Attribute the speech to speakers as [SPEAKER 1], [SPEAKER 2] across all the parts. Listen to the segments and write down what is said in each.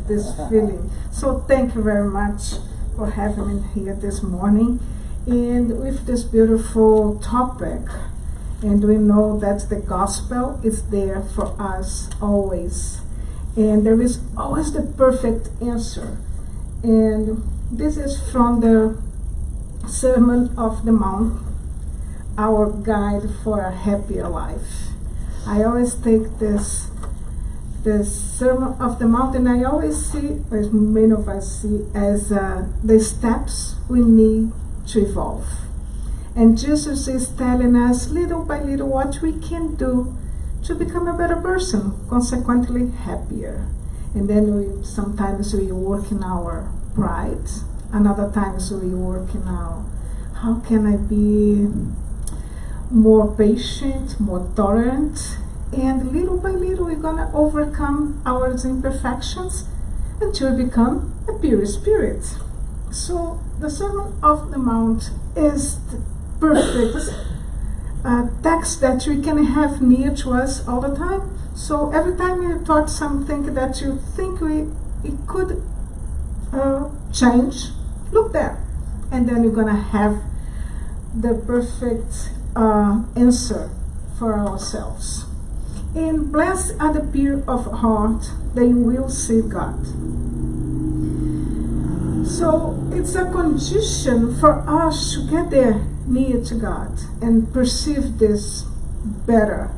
[SPEAKER 1] this feeling. So thank you very much for having me here this morning, and with this beautiful topic. And we know that the gospel is there for us always, and there is always the perfect answer. And this is from the Sermon of the Mount, our guide for a happier life. I always take this Sermon of the Mount, and I always see, as many of us see, as the steps we need to evolve. And Jesus is telling us little by little what we can do to become a better person, consequently happier. And then sometimes we work in our pride, and other times we work in our, how can I be more patient, more tolerant, and little by little we're going to overcome our imperfections until we become a pure spirit. So the Sermon of the Mount is the perfect text that we can have near to us all the time. So every time you thought something that you think it could change, look there, and then you're going to have the perfect answer for ourselves. And blessed are the pure of heart, they will see God. So it's a condition for us to get there near to God and perceive this better.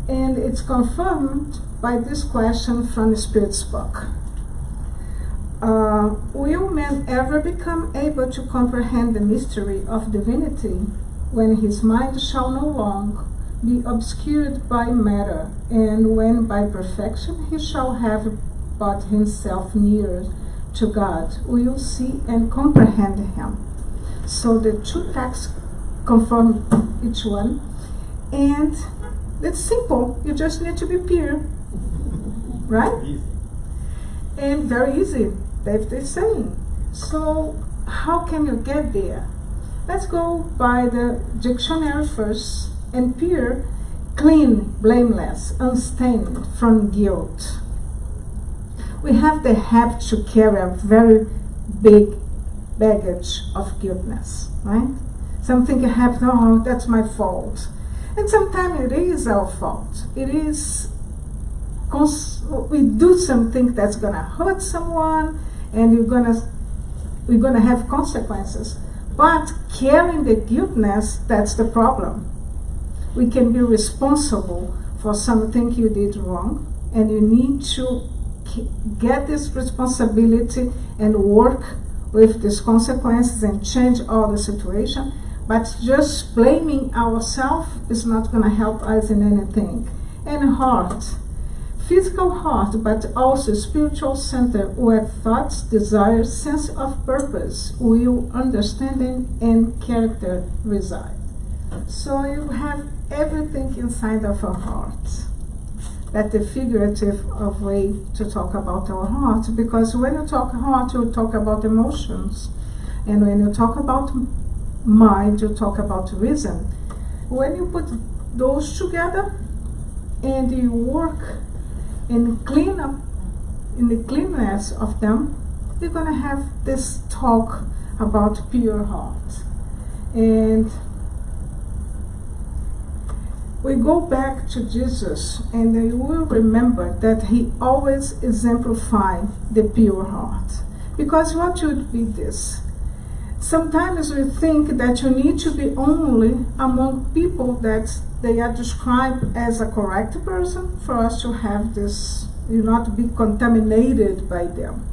[SPEAKER 1] And it's confirmed by this question from the Spirit's book. Will man ever become able to comprehend the mystery of divinity when his mind shall no longer be obscured by matter, and when by perfection he shall have brought himself nearer to God, will see and comprehend him? So the two texts confirm each one, and it's simple. You just need to be pure, right?
[SPEAKER 2] Easy.
[SPEAKER 1] And very easy, David is saying. So how can you get there? Let's go by the dictionary first. And pure, clean, blameless, unstained from guilt. We have the habit to carry a very big baggage of guiltness, right? Something happened, oh, that's my fault. And sometimes it is our fault. It is, we do something that's going to hurt someone, and we're going to have consequences. But carrying the guiltness, that's the problem. We can be responsible for something you did wrong, and you need to get this responsibility and work with these consequences and change all the situation. But just blaming ourselves is not going to help us in anything. And heart, physical heart, but also spiritual center, where thoughts, desires, sense of purpose, will, understanding, and character reside. So you have everything inside of our heart. That's the figurative of way to talk about our heart, because when you talk heart, you talk about emotions, and when you talk about mind, you talk about reason. When you put those together and you work and clean up in the cleanness of them, you're going to have this talk about pure heart. And we go back to Jesus, and you will remember that he always exemplified the pure heart. Because what should be this? Sometimes we think that you need to be only among people that they are described as a correct person for us to have this, you not be contaminated by them.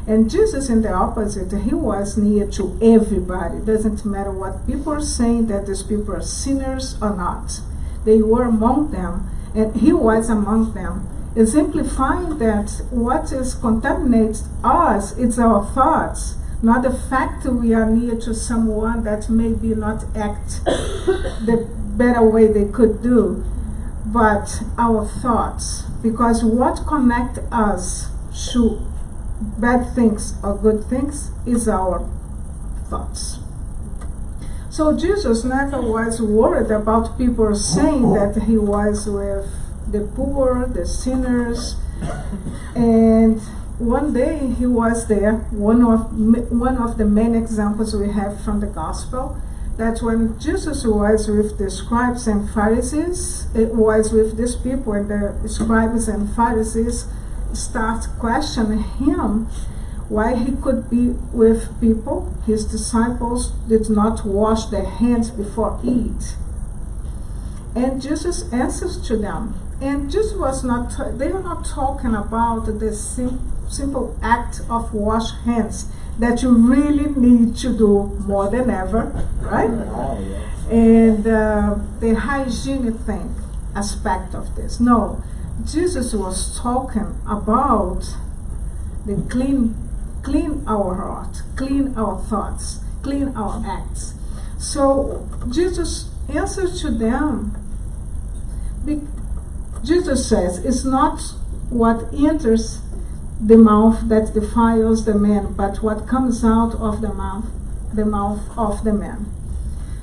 [SPEAKER 1] And Jesus, in the opposite, he was near to everybody. It doesn't matter what people are saying, that these people are sinners or not. They were among them, and he was among them, exemplifying that what is contaminates us is our thoughts, not the fact that we are near to someone that maybe not act the better way they could do, but our thoughts. Because what connects us to bad things or good things is our thoughts. So Jesus never was worried about people saying that he was with the poor, the sinners, and one day he was there, one of the many examples we have from the gospel, that when Jesus was with the scribes and Pharisees, it was with these people, and the scribes and Pharisees start questioning him why he could be with people. His disciples did not wash their hands before eat. And Jesus answers to them. And Jesus was not, they are not talking about the simple act of wash hands that you really need to do more than ever, right? Oh, yes. And the hygiene thing aspect of this. No, Jesus was talking about the clean our heart, clean our thoughts, clean our acts. So Jesus answers to them. Jesus says, it's not what enters the mouth that defiles the man, but what comes out of the mouth of the man.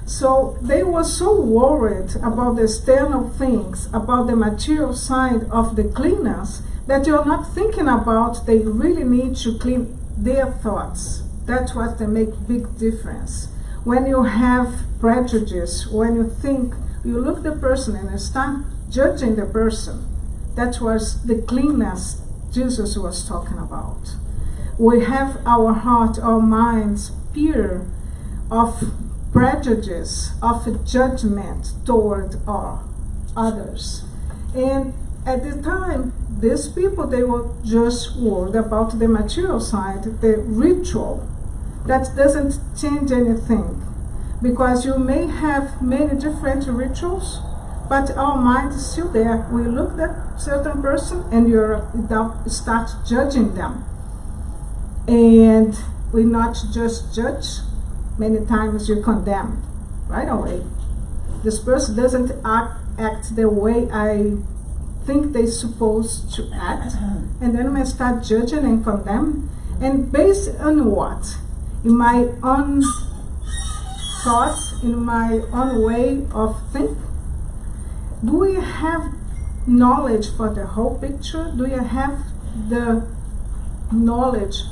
[SPEAKER 1] So they were so worried about the external things, about the material side of the cleanness, that you're not thinking about they really need to clean their thoughts. That's what they make big difference. When you have prejudice, when you think, you look the person and you start judging the person, that was the cleanness Jesus was talking about. We have our heart, our minds pure of prejudice, of judgment toward others. And at the time, these people, they were just worried about the material side, the ritual. That doesn't change anything, because you may have many different rituals, but our mind is still there. We look at certain person and you start judging them. And we not just judge, many times you condemn right away. This person doesn't act the way I think they're supposed to act. And then we start judging and condemn. And based on what? In my own thoughts, in my own way of thinking? Do we have knowledge for the whole picture? Do you have the knowledge,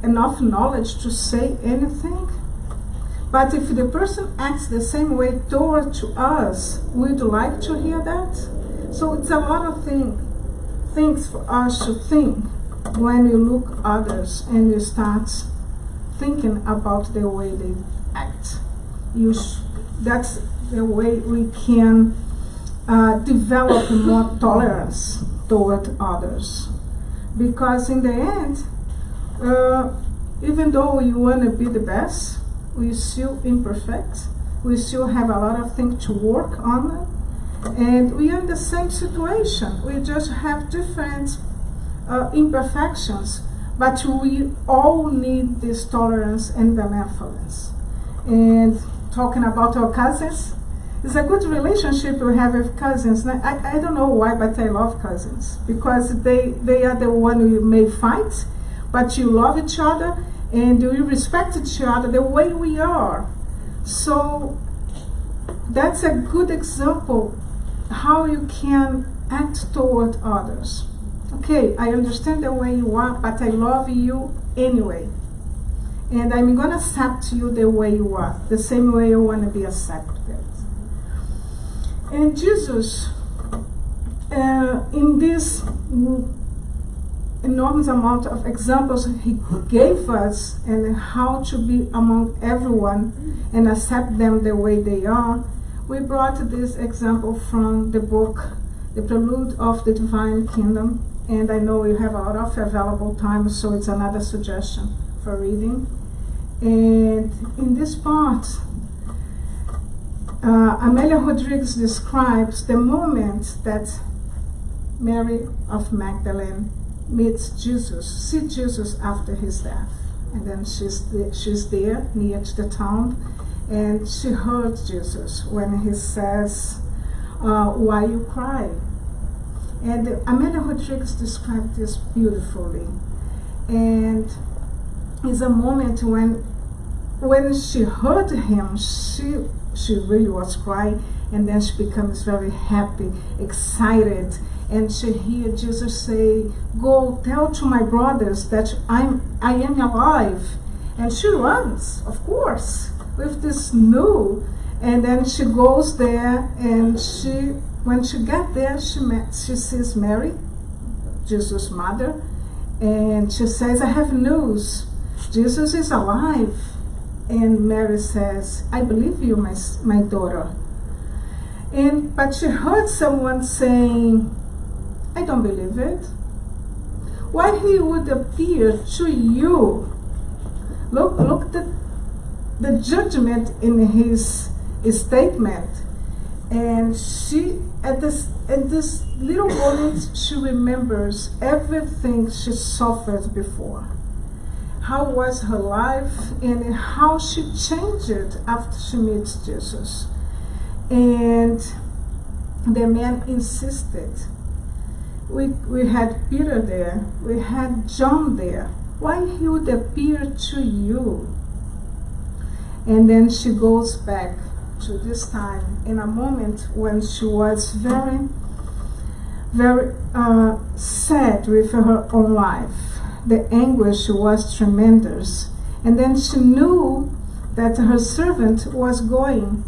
[SPEAKER 1] enough knowledge to say anything? But if the person acts the same way toward to us, we'd like to hear that. So it's a lot of things for us to think when you look others and you start thinking about the way they act. That's the way we can develop more tolerance toward others. Because in the end, even though we want to be the best, we're still imperfect. We still have a lot of things to work on. And we are in the same situation. We just have different imperfections. But we all need this tolerance and benevolence. And talking about our cousins, it's a good relationship we have with cousins. I don't know why, but I love cousins. Because they are the one we may fight, but you love each other and you respect each other the way we are. So that's a good example how you can act toward others. Okay, I understand the way you are, but I love you anyway. And I'm going to accept you the way you are, the same way you want to be accepted. And Jesus, in this enormous amount of examples he gave us and how to be among everyone and accept them the way they are, we brought this example from the book, The Prelude of the Divine Kingdom. And I know you have a lot of available time, so it's another suggestion for reading. And in this part, Amelia Rodriguez describes the moment that Mary of Magdalene meets Jesus, sees Jesus after his death. And then she's there near to the town, and she heard Jesus when he says, why you cry? And Amelia Rodriguez described this beautifully. And it's a moment when she heard him, she really was crying, and then she becomes very happy, excited, and she heard Jesus say, "Go tell to my brothers that I am alive." And she runs, of course, with this news. And then she goes there, and when she got there, she sees Mary, Jesus' mother, and she says, "I have news. Jesus is alive." And Mary says, "I believe you, my daughter." But she heard someone saying, "I don't believe it. Why he would appear to you?" Look the judgment in his statement. And she, at this little moment, she remembers everything she suffered before. How was her life and how she changed it after she meets Jesus. And the man insisted. We had Peter there, we had John there. Why he would appear to you? And then she goes back to this time in a moment when she was very, very sad with her own life. The anguish was tremendous. And then she knew that her servant was going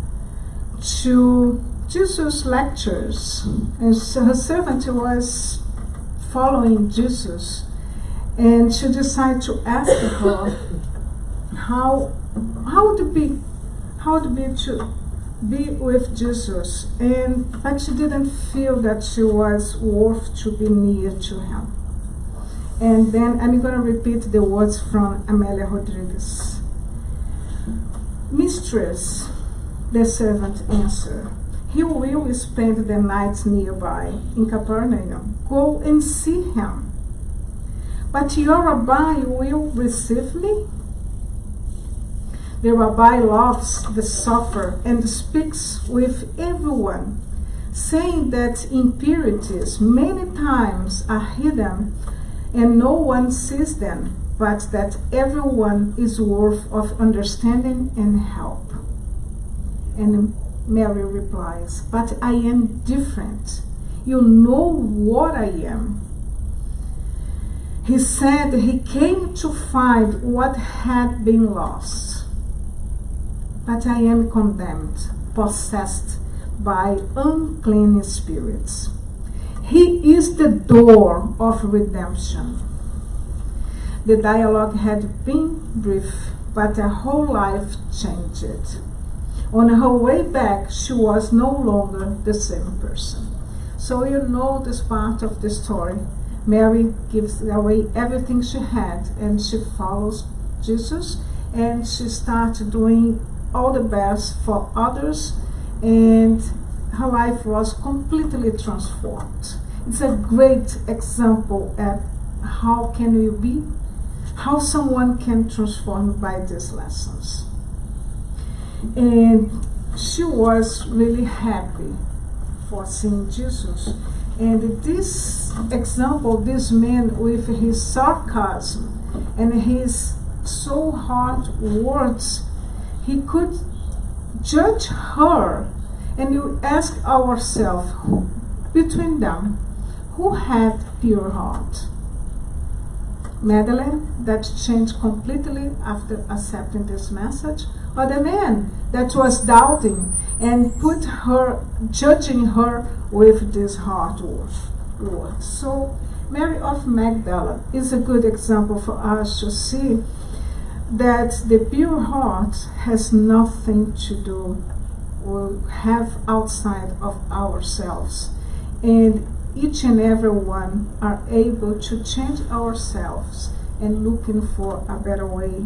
[SPEAKER 1] to Jesus' lectures, and so her servant was following Jesus, and she decided to ask her how to be to be with Jesus, but she didn't feel that she was worth to be near to him. And then I'm going to repeat the words from Amelia Rodriguez. "Mistress," the servant answered, "he will spend the night nearby in Capernaum. Go and see him." "But your rabbi will receive me?" The rabbi loves the sufferer and speaks with everyone, saying that impurities many times are hidden and no one sees them, but that everyone is worth of understanding and help. And Mary replies, "But I am different. You know what I am." He said he came to find what had been lost. "But I am condemned, possessed by unclean spirits." He is the door of redemption. The dialogue had been brief, but her whole life changed. On her way back, she was no longer the same person. So you know this part of the story. Mary gives away everything she had, and she follows Jesus, and she starts doing all the best for others, and her life was completely transformed. It's a great example at how someone can transform by these lessons. And she was really happy for seeing Jesus. And this example, this man with his sarcasm and his so hard words, he could judge her. And you ask ourselves, between them, who had pure heart? Madeleine, that changed completely after accepting this message, or the man that was doubting and put her, judging her with this hard word. So Mary of Magdala is a good example for us to see that the pure heart has nothing to do or have outside of ourselves, and each and every one are able to change ourselves and looking for a better way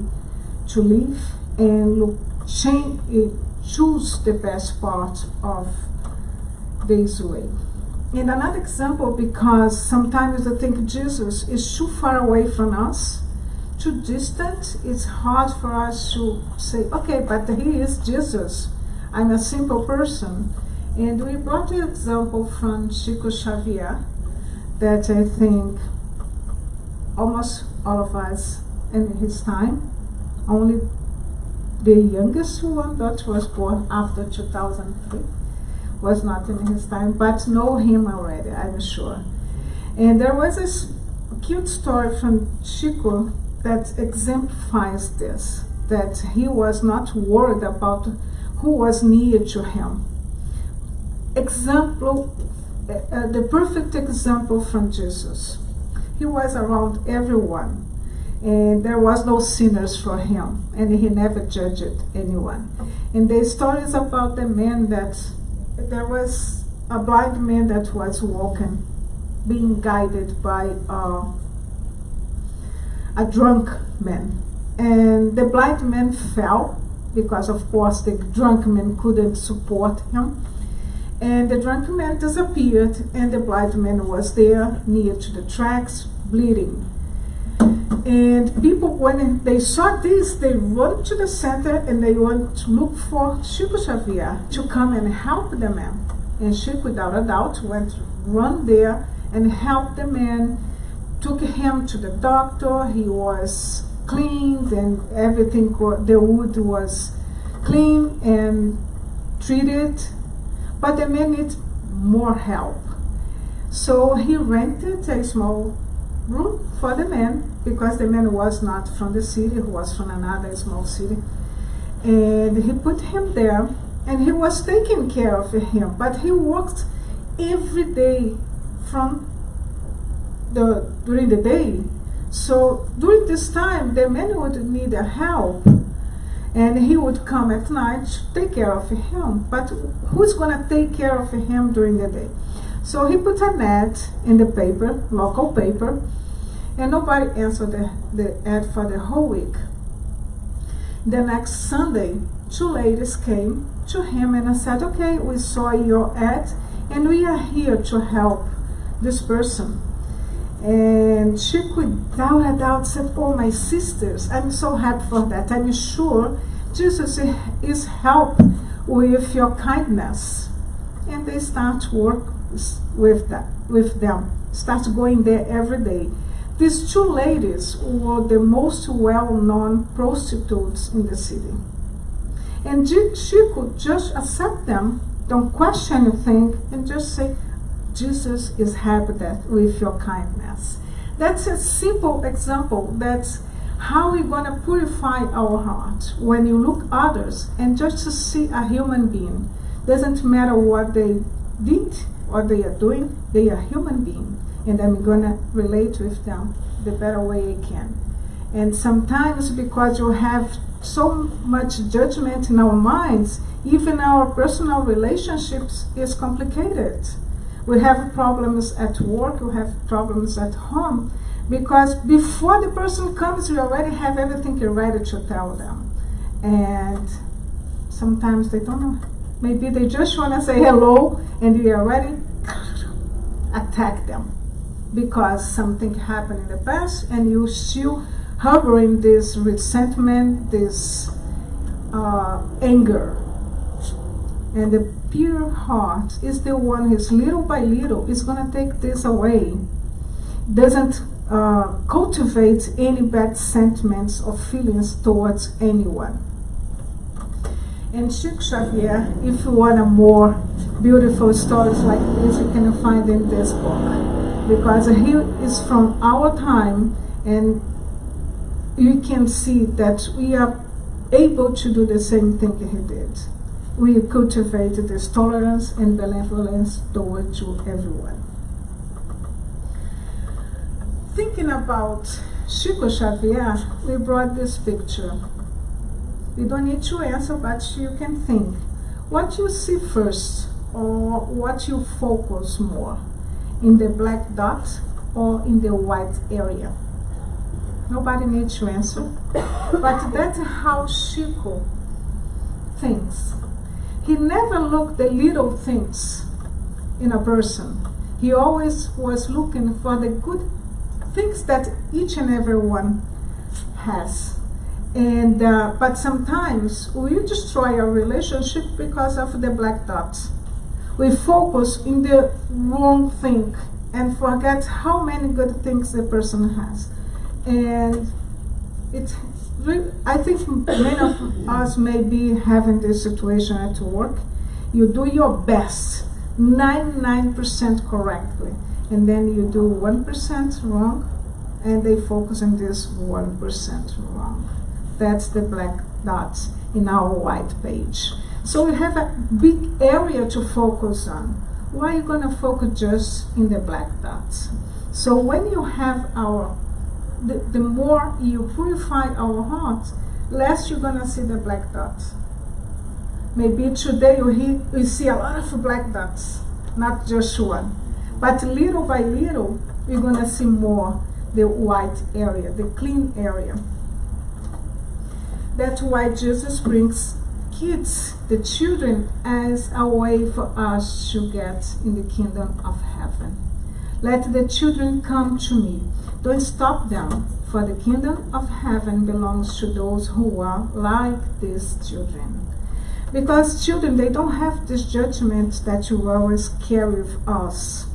[SPEAKER 1] to live and choose the best part of this way. And another example, because sometimes I think Jesus is too far away from us, too distant. It's hard for us to say, okay, but he is Jesus. I'm a simple person. And we brought the example from Chico Xavier that I think almost all of us in his time, only the youngest one that was born after 2003, was not in his time, but know him already, I'm sure. And there was this cute story from Chico that exemplifies this, that he was not worried about who was near to him. Example, the perfect example from Jesus. He was around everyone, and there was no sinners for him, and he never judged anyone. And the story is about the man that there was a blind man that was walking, being guided by a drunk man. And the blind man fell, because of course the drunk man couldn't support him. And the drunk man disappeared, and the blind man was there near to the tracks, bleeding. And people, when they saw this, they run to the center and they went to look for Chico Xavier to come and help the man. And Chico, without a doubt, run there and helped the man, took him to the doctor. He was cleaned and everything, the wound was clean and treated. But the man needs more help. So he rented a small room for the man, because the man was not from the city, he was from another small city. And he put him there, and he was taking care of him. But he worked every day during the day. So during this time, the man would need help. And he would come at night to take care of him. But who's going to take care of him during the day? So he put an ad in the paper, local paper, and nobody answered the ad for the whole week. The next Sunday, 2 ladies came to him and said, okay, we saw your ad and we are here to help this person. And she, without a doubt, said, oh, my sisters, I'm so happy for that. I'm sure Jesus is help with your kindness. And they start work with them, start going there every day. These 2 ladies were the most well-known prostitutes in the city. And she could just accept them, don't question anything, and just say, Jesus is happy with your kindness. That's a simple example. That's how we're going to purify our heart. When you look others and just to see a human being, doesn't matter what they did, what they are doing, they are human being. And I'm going to relate with them the better way I can. And sometimes because you have so much judgment in our minds, even our personal relationships is complicated. We have problems at work, we have problems at home, because before the person comes, we already have everything ready to tell them. And sometimes they don't know. Maybe they just want to say hello, and we already attack them because something happened in the past, and you still harboring this resentment, this anger. And the pure heart is the one who's little by little is going to take this away. Doesn't cultivate any bad sentiments or feelings towards anyone. And Chico Xavier, if you want a more beautiful stories like this, you can find in this book. Because he is from our time, and you can see that we are able to do the same thing he did. We cultivate this tolerance and benevolence towards everyone. Thinking about Chico Xavier, we brought this picture. You don't need to answer, but you can think. What you see first, or what you focus more? In the black dot or in the white area? Nobody needs to answer. But that's how Chico thinks. He never looked the little things in a person. He always was looking for the good things that each and every one has. And but sometimes we destroy our relationship because of the black dots. We focus in the wrong thing and forget how many good things the person has. And I think many of us may be having this situation at work. You do your best, 99% correctly, and then you do 1% wrong, and they focus on this 1% wrong. That's the black dots in our white page. So we have a big area to focus on. Why are you going to focus just in the black dots? So when you have the more you purify our hearts, less you're going to see the black dots. Maybe today you see a lot of black dots, not just one. But little by little, you're going to see more the white area, the clean area. That's why Jesus brings kids, the children, as a way for us to get in the kingdom of heaven. Let the children come to me. Don't stop them, for the kingdom of heaven belongs to those who are like these children. Because children, they don't have this judgment that you always carry with us.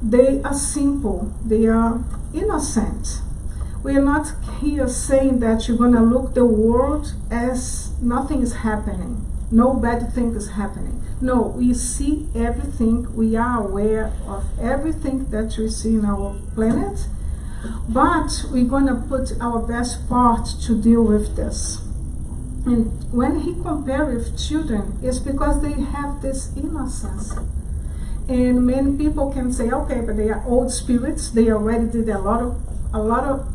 [SPEAKER 1] They are simple. They are innocent. We are not here saying that you're going to look the world as nothing is happening. No bad thing is happening. No, we see everything. We are aware of everything that we see in our planet. But we're going to put our best part to deal with this. And when he compares with children, it's because they have this innocence. And many people can say, okay, but they are old spirits. They already did a lot of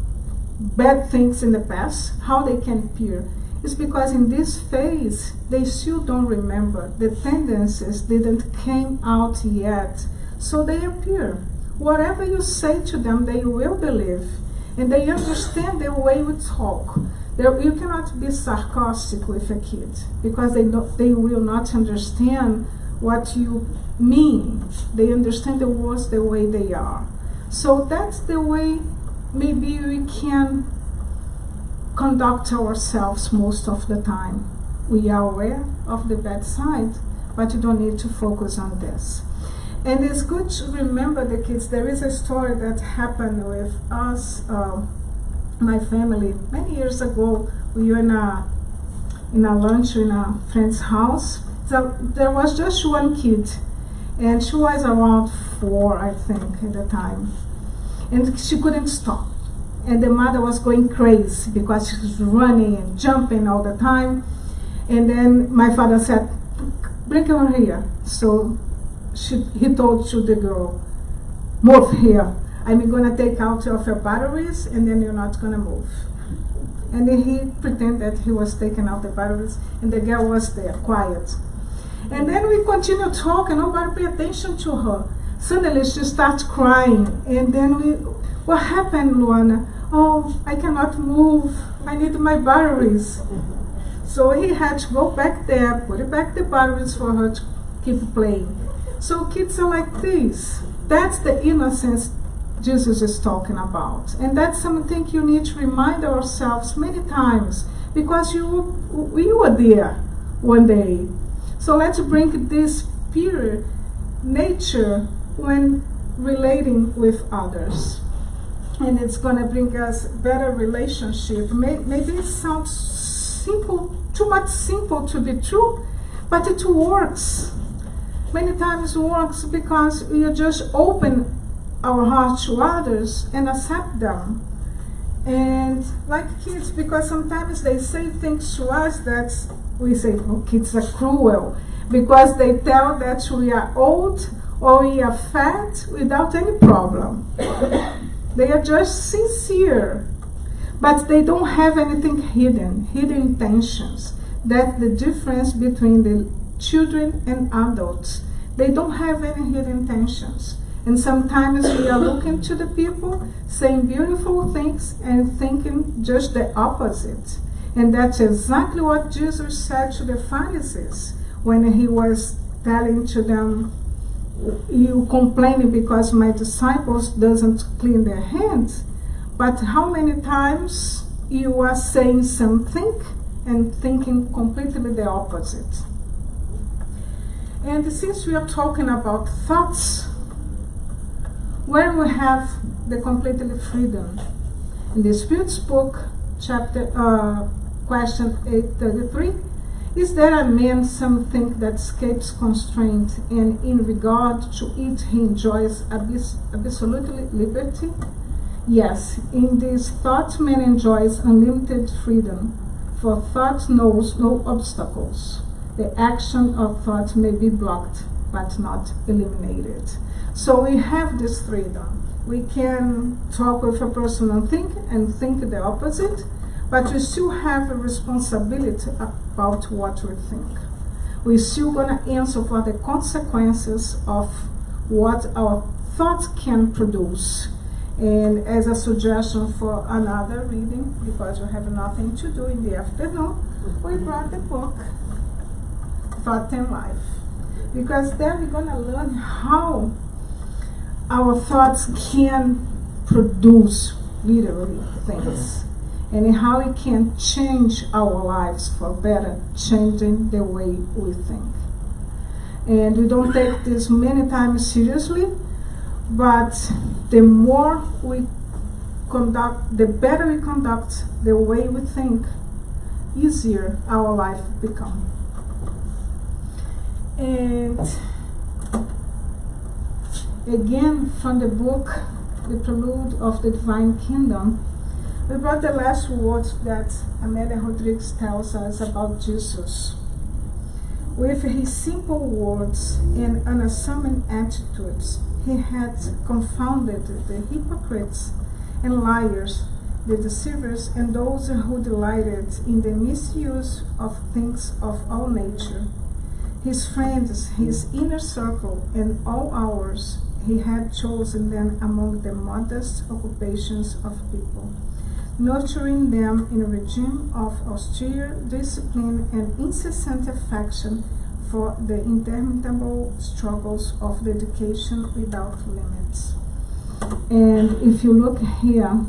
[SPEAKER 1] bad things in the past. How they can appear? It's because in this phase, they still don't remember. The tendencies didn't came out yet. So they appear. Whatever you say to them, they will believe. And they understand the way we talk. You cannot be sarcastic with a kid because they will not understand what you mean. They understand the words the way they are. So that's the way maybe we can conduct ourselves most of the time. We are aware of the bad side, but you don't need to focus on this. And it's good to remember the kids. There is a story that happened with us, my family, many years ago. We were in a lunch in a friend's house. So there was just one kid, and she was around 4, I think, at the time. And she couldn't stop. And the mother was going crazy because she was running and jumping all the time. And then my father said, bring her here. So he told to the girl, move here. I'm going to take out of your batteries and then you're not going to move. And then he pretended that he was taking out the batteries and the girl was there, quiet. And then we continued talking, nobody paid attention to her. Suddenly she starts crying. And then what happened, Luana? Oh, I cannot move. I need my batteries. So he had to go back there, put back the batteries for her to keep playing. So kids are like this. That's the innocence Jesus is talking about. And that's something you need to remind ourselves many times because we were there one day. So let's bring this pure nature when relating with others. And it's going to bring us better relationship. Maybe it sounds simple, too much simple to be true, but it works. Many times it works because we just open our heart to others and accept them. And like kids, because sometimes they say things to us that we say, oh, kids are cruel, because they tell that we are old or we are fat without any problem. They are just sincere, but they don't have anything hidden intentions. That's the difference between the children and adults. They don't have any hidden intentions. And sometimes we are looking to the people, saying beautiful things and thinking just the opposite. And that's exactly what Jesus said to the Pharisees when he was telling to them, you complaining because my disciples doesn't clean their hands. But how many times you are saying something and thinking completely the opposite? And since we are talking about thoughts, where we have the completely freedom, in the Spirit's book, question 833, Is there a man, some think, that escapes constraint, and in regard to it he enjoys absolutely liberty? Yes, in this thought man enjoys unlimited freedom, for thought knows no obstacles. The action of thought may be blocked, but not eliminated. So we have this freedom. We can talk with a person and think the opposite, but we still have a responsibility about what we think. We're still going to answer for the consequences of what our thoughts can produce. And as a suggestion for another reading, because we have nothing to do in the afternoon, we brought the book, Thought and Life. Because then we're going to learn how our thoughts can produce literally things, and how it can change our lives for better, changing the way we think. And we don't take this many times seriously, but the more we conduct, the better we conduct the way we think, easier our life becomes. And again, from the book, The Prelude of the Divine Kingdom, we brought the last words that Amélia Rodrigues tells us about Jesus. With his simple words and unassuming attitudes, he had confounded the hypocrites and liars, the deceivers, and those who delighted in the misuse of things of all nature. His friends, his inner circle, and all ours, he had chosen them among the modest occupations of people, nurturing them in a regime of austere discipline and incessant affection for the interminable struggles of dedication without limits. And if you look here,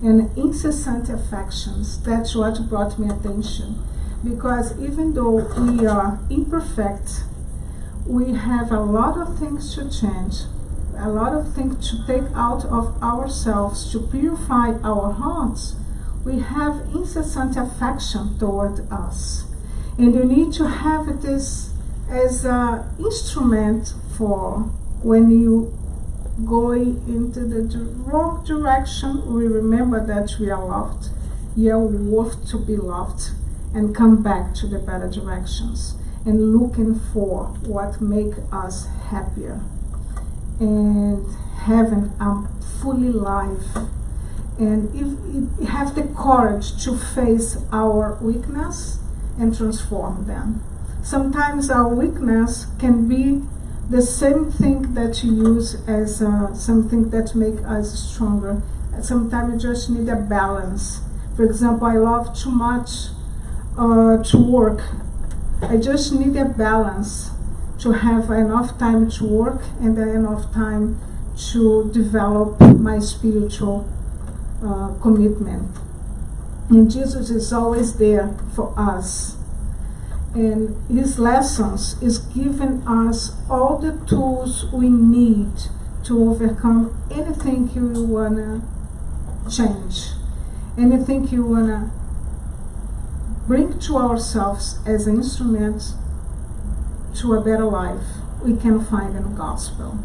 [SPEAKER 1] and incessant affections, that's what brought me attention. Because even though we are imperfect, we have a lot of things to change, a lot of things to take out of ourselves to purify our hearts. We have incessant affection toward us. And you need to have this as an instrument for when you go into the wrong direction, we remember that we are loved, we are worth to be loved, and come back to the better directions and looking for what make us happier and having a fully life. And if have the courage to face our weakness and transform them. Sometimes our weakness can be the same thing that you use as something that make us stronger. Sometimes you just need a balance. For example, I love too much to work. I just need a balance to have enough time to work and enough time to develop my spiritual commitment. And Jesus is always there for us. And his lessons is giving us all the tools we need to overcome anything you wanna change, anything you wanna bring to ourselves as instruments to a better life. We can find in the gospel.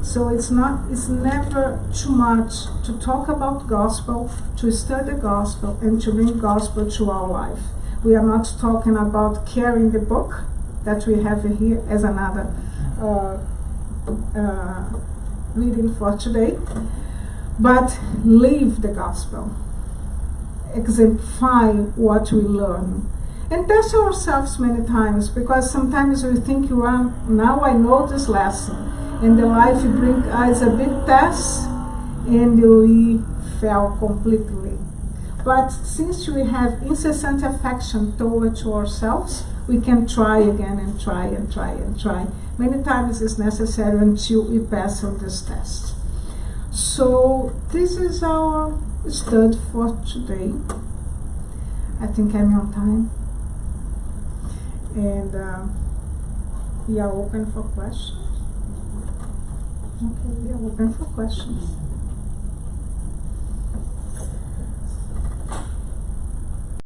[SPEAKER 1] So it's never too much to talk about gospel, to study gospel, and to bring gospel to our life. We are not talking about carrying the book that we have here as another reading for today, but live the gospel, exemplify what we learn, and test ourselves many times, because sometimes we think, now I know this lesson, and the life brings us a big test, and we fail completely. But since we have incessant affection toward ourselves, we can try again and try and try and try. Many times it's necessary until we pass on this test. So this is our study for today. I think I'm on time. And we are open for questions. Okay, we are open for questions.